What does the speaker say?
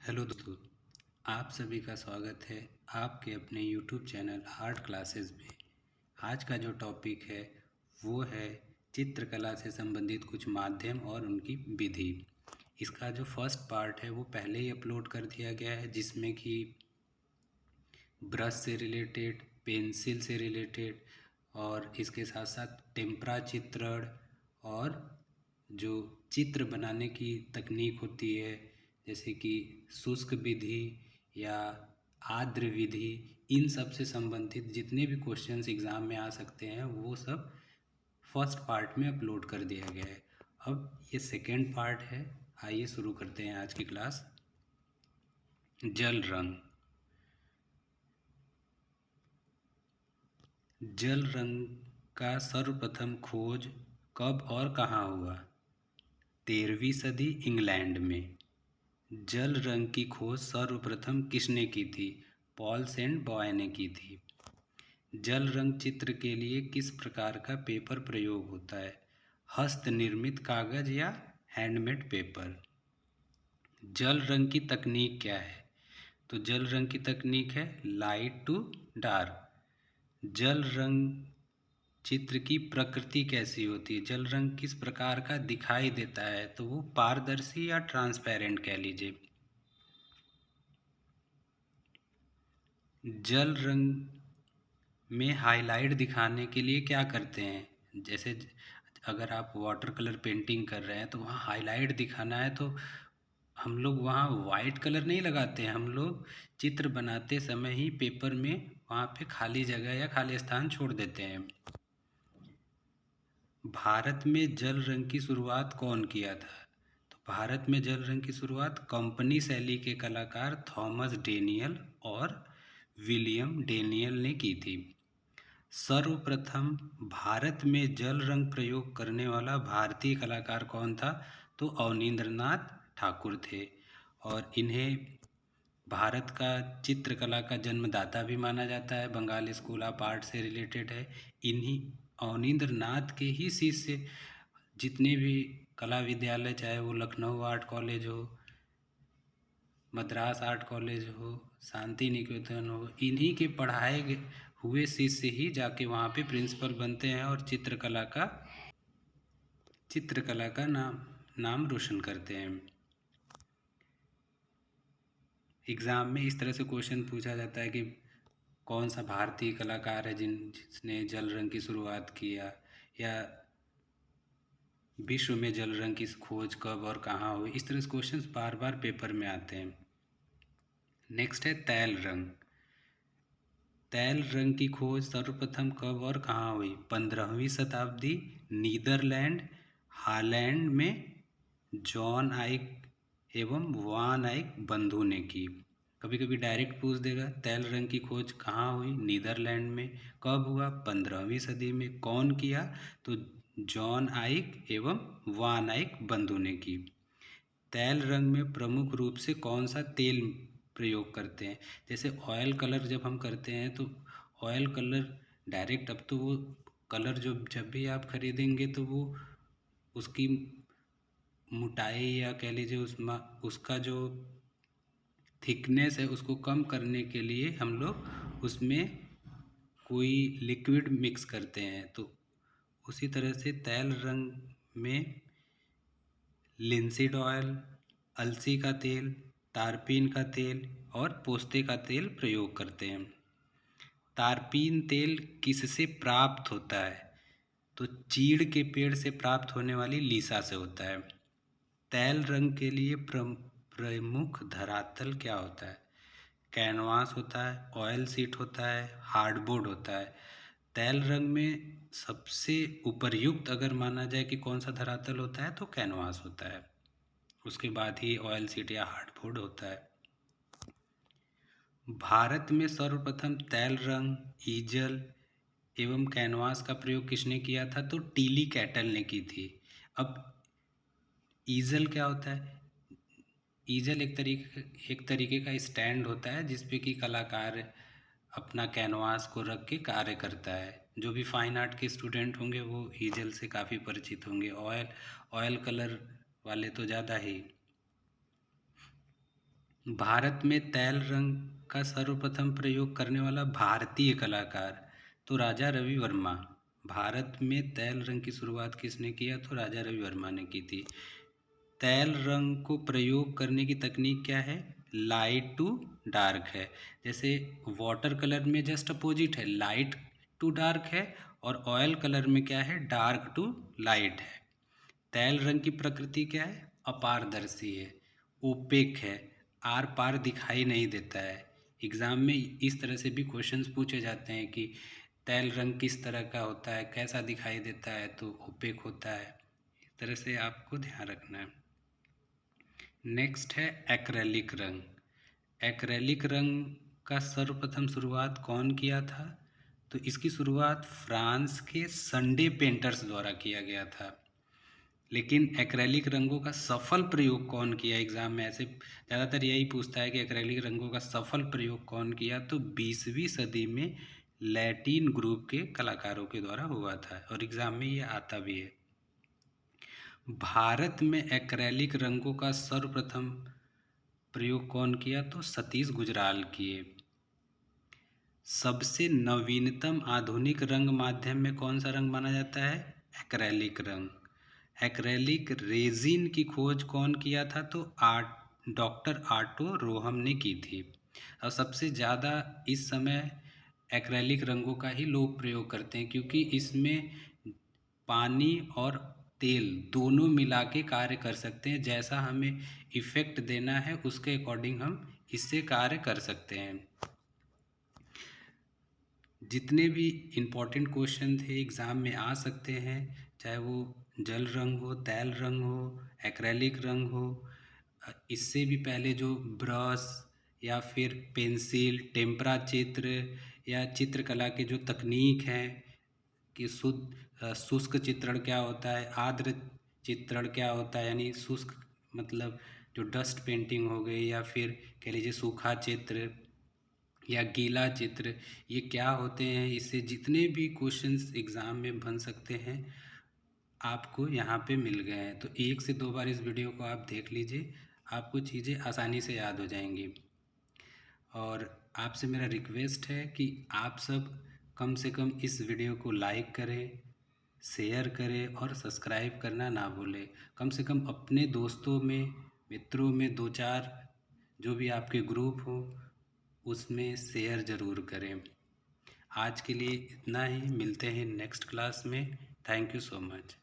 Hello दोस्तों, आप सभी का स्वागत है आपके अपने यूट्यूब चैनल आर्ट क्लासेस में। आज का जो टॉपिक है वो है चित्रकला से संबंधित कुछ माध्यम और उनकी विधि। इसका जो फर्स्ट पार्ट है वो पहले ही अपलोड कर दिया गया है, जिसमें कि ब्रश से रिलेटेड, पेंसिल से रिलेटेड और इसके साथ साथ टेम्परा चित्रण और जो चित्र बनाने की तकनीक होती है, जैसे कि शुष्क विधि या आर्द्र विधि, इन सब से संबंधित जितने भी क्वेश्चंस एग्ज़ाम में आ सकते हैं वो सब फर्स्ट पार्ट में अपलोड कर दिया गया है। अब ये सेकेंड पार्ट है। आइए शुरू करते हैं आज की क्लास। जल रंग। जल रंग का सर्वप्रथम खोज कब और कहाँ हुआ? 13वीं सदी इंग्लैंड में। जल रंग की खोज सर्वप्रथम किसने की थी? पॉल सेंट बॉय ने की थी। जल रंग चित्र के लिए किस प्रकार का पेपर प्रयोग होता है? हस्त निर्मित कागज या हैंडमेड पेपर? जल रंग की तकनीक क्या है? तो जल रंग की तकनीक है लाइट टू डार्क। जल रंग चित्र की प्रकृति कैसी होती है? जल रंग किस प्रकार का दिखाई देता है? तो वो पारदर्शी या ट्रांसपेरेंट कह लीजिए। जल रंग में हाईलाइट दिखाने के लिए क्या करते हैं? जैसे अगर आप वाटर कलर पेंटिंग कर रहे हैं तो वहाँ हाईलाइट दिखाना है, तो हम लोग वहाँ वाइट कलर नहीं लगाते हैं। हम लोग चित्र बनाते समय ही पेपर में वहाँ पे खाली जगह या खाली स्थान छोड़ देते हैं। भारत में जल रंग की शुरुआत कौन किया था? तो भारत में जल रंग की शुरुआत कंपनी शैली के कलाकार थॉमस डेनियल और विलियम डेनियल ने की थी। सर्वप्रथम भारत में जल रंग प्रयोग करने वाला भारतीय कलाकार कौन था? तो अवनींद्रनाथ ठाकुर थे, और इन्हें भारत का चित्रकला का जन्मदाता भी माना जाता है। बंगाल स्कूल ऑफ आर्ट से रिलेटेड है। इन्हीं अवनींद्रनाथ के ही शिष्य जितने भी कला विद्यालय, चाहे वो लखनऊ आर्ट कॉलेज हो, मद्रास आर्ट कॉलेज हो, शांति निकेतन हो, इन्हीं के पढ़ाए हुए शिष्य ही जाके वहाँ पे प्रिंसिपल बनते हैं और चित्रकला का नाम रोशन करते हैं। एग्ज़ाम में इस तरह से क्वेश्चन पूछा जाता है कि कौन सा भारतीय कलाकार है जिसने जल रंग की शुरुआत किया, या विश्व में जल रंग की खोज कब और कहाँ हुई। इस तरह से क्वेश्चंस बार बार पेपर में आते हैं। नेक्स्ट है तैल रंग। तैल रंग की खोज सर्वप्रथम कब और कहाँ हुई? 15वीं शताब्दी, नीदरलैंड, हॉलैंड में जॉन आइक एवं वान आइक बंधु ने की। कभी कभी डायरेक्ट पूछ देगा तैल रंग की खोज कहाँ हुई? नीदरलैंड में। कब हुआ? 15वीं सदी में। कौन किया? तो जॉन आइक एवं वान आइक बंधु ने की। तैल रंग में प्रमुख रूप से कौन सा तेल प्रयोग करते हैं? जैसे ऑयल कलर जब हम करते हैं तो ऑयल कलर डायरेक्ट, अब तो वो कलर जो जब भी आप खरीदेंगे तो वो उसकी मोटाई या कह लीजिए उसका जो थिकनेस है उसको कम करने के लिए हम लोग उसमें कोई लिक्विड मिक्स करते हैं। तो उसी तरह से तैल रंग में लिंसीड ऑयल, अलसी का तेल, तारपीन का तेल और पोस्ते का तेल प्रयोग करते हैं। तारपीन तेल किससे प्राप्त होता है? तो चीड़ के पेड़ से प्राप्त होने वाली लीसा से होता है। तैल रंग के लिए प्रमुख धरातल क्या होता है? कैनवास होता है, ऑयल सीट होता है, हार्डबोर्ड होता है। तैल रंग में सबसे उपर्युक्त अगर माना जाए कि कौन सा धरातल होता है तो कैनवास होता है, उसके बाद ही ऑयल सीट या हार्डबोर्ड होता है। भारत में सर्वप्रथम तैल रंग, ईजल एवं कैनवास का प्रयोग किसने किया था? तो टीली कैटल ने की थी। अब ईजल क्या होता है? ईजल एक तरीके का स्टैंड होता है जिसपे कि कलाकार अपना कैनवास को रख के कार्य करता है। जो भी फाइन आर्ट के स्टूडेंट होंगे वो ईजल से काफ़ी परिचित होंगे। ऑयल कलर वाले तो ज़्यादा ही। भारत में तैल रंग का सर्वप्रथम प्रयोग करने वाला भारतीय कलाकार, तो राजा रवि वर्मा। भारत में तैल रंग की शुरुआत किसने किया? तो राजा रवि वर्मा ने की थी। तैल रंग को प्रयोग करने की तकनीक क्या है? लाइट टू डार्क है। जैसे वाटर कलर में जस्ट अपोजिट है, लाइट टू डार्क है, और ऑयल कलर में क्या है? डार्क टू लाइट है। तैल रंग की प्रकृति क्या है? अपारदर्शी है, ओपेक है, आर पार दिखाई नहीं देता है। एग्ज़ाम में इस तरह से भी क्वेश्चंस पूछे जाते हैं कि तैल रंग किस तरह का होता है, कैसा दिखाई देता है? तो ओपेक होता है। इस तरह से आपको ध्यान रखना है। नेक्स्ट है एक्रेलिक रंग। एक्रेलिक रंग का सर्वप्रथम शुरुआत कौन किया था? तो इसकी शुरुआत फ्रांस के संडे पेंटर्स द्वारा किया गया था। लेकिन एक्रेलिक रंगों का सफल प्रयोग कौन किया? एग्जाम में ऐसे ज़्यादातर यही पूछता है कि एक्रेलिक रंगों का सफल प्रयोग कौन किया? तो 20वीं सदी में लैटिन ग्रुप के कलाकारों के द्वारा हुआ था, और एग्जाम में ये आता भी है। भारत में एक्रेलिक रंगों का सर्वप्रथम प्रयोग कौन किया? तो सतीश गुजराल किए। सबसे नवीनतम आधुनिक रंग माध्यम में कौन सा रंग माना जाता है? एक्रेलिक रंग। एक्रेलिक रेजिन की खोज कौन किया था? तो डॉक्टर आटो रोहम ने की थी। और सबसे ज़्यादा इस समय एक्रेलिक रंगों का ही लोग प्रयोग करते हैं, क्योंकि इसमें पानी और तेल दोनों मिला के कार्य कर सकते हैं। जैसा हमें इफ़ेक्ट देना है उसके अकॉर्डिंग हम इससे कार्य कर सकते हैं। जितने भी इम्पोर्टेंट क्वेश्चन थे एग्ज़ाम में आ सकते हैं, चाहे वो जल रंग हो, तैल रंग हो, एक्रेलिक रंग हो। इससे भी पहले जो ब्रश या फिर पेंसिल, टेम्परा चित्र या चित्रकला के जो तकनीक हैं कि शुष्क चित्रण क्या होता है, आर्द्र चित्रण क्या होता है, यानी शुष्क मतलब जो डस्ट पेंटिंग हो गई, या फिर कह लीजिए सूखा चित्र या गीला चित्र, ये क्या होते हैं। इससे जितने भी क्वेश्चंस एग्ज़ाम में बन सकते हैं आपको यहाँ पे मिल गए हैं। तो 1 से 2 बार इस वीडियो को आप देख लीजिए, आपको चीज़ें आसानी से याद हो जाएंगी। और आपसे मेरा रिक्वेस्ट है कि आप सब कम से कम इस वीडियो को लाइक करें, शेयर करें और सब्सक्राइब करना ना भूलें। कम से कम अपने दोस्तों में, मित्रों में 2-4 जो भी आपके ग्रुप हो उसमें शेयर ज़रूर करें। आज के लिए इतना ही, मिलते हैं नेक्स्ट क्लास में। Thank you so much.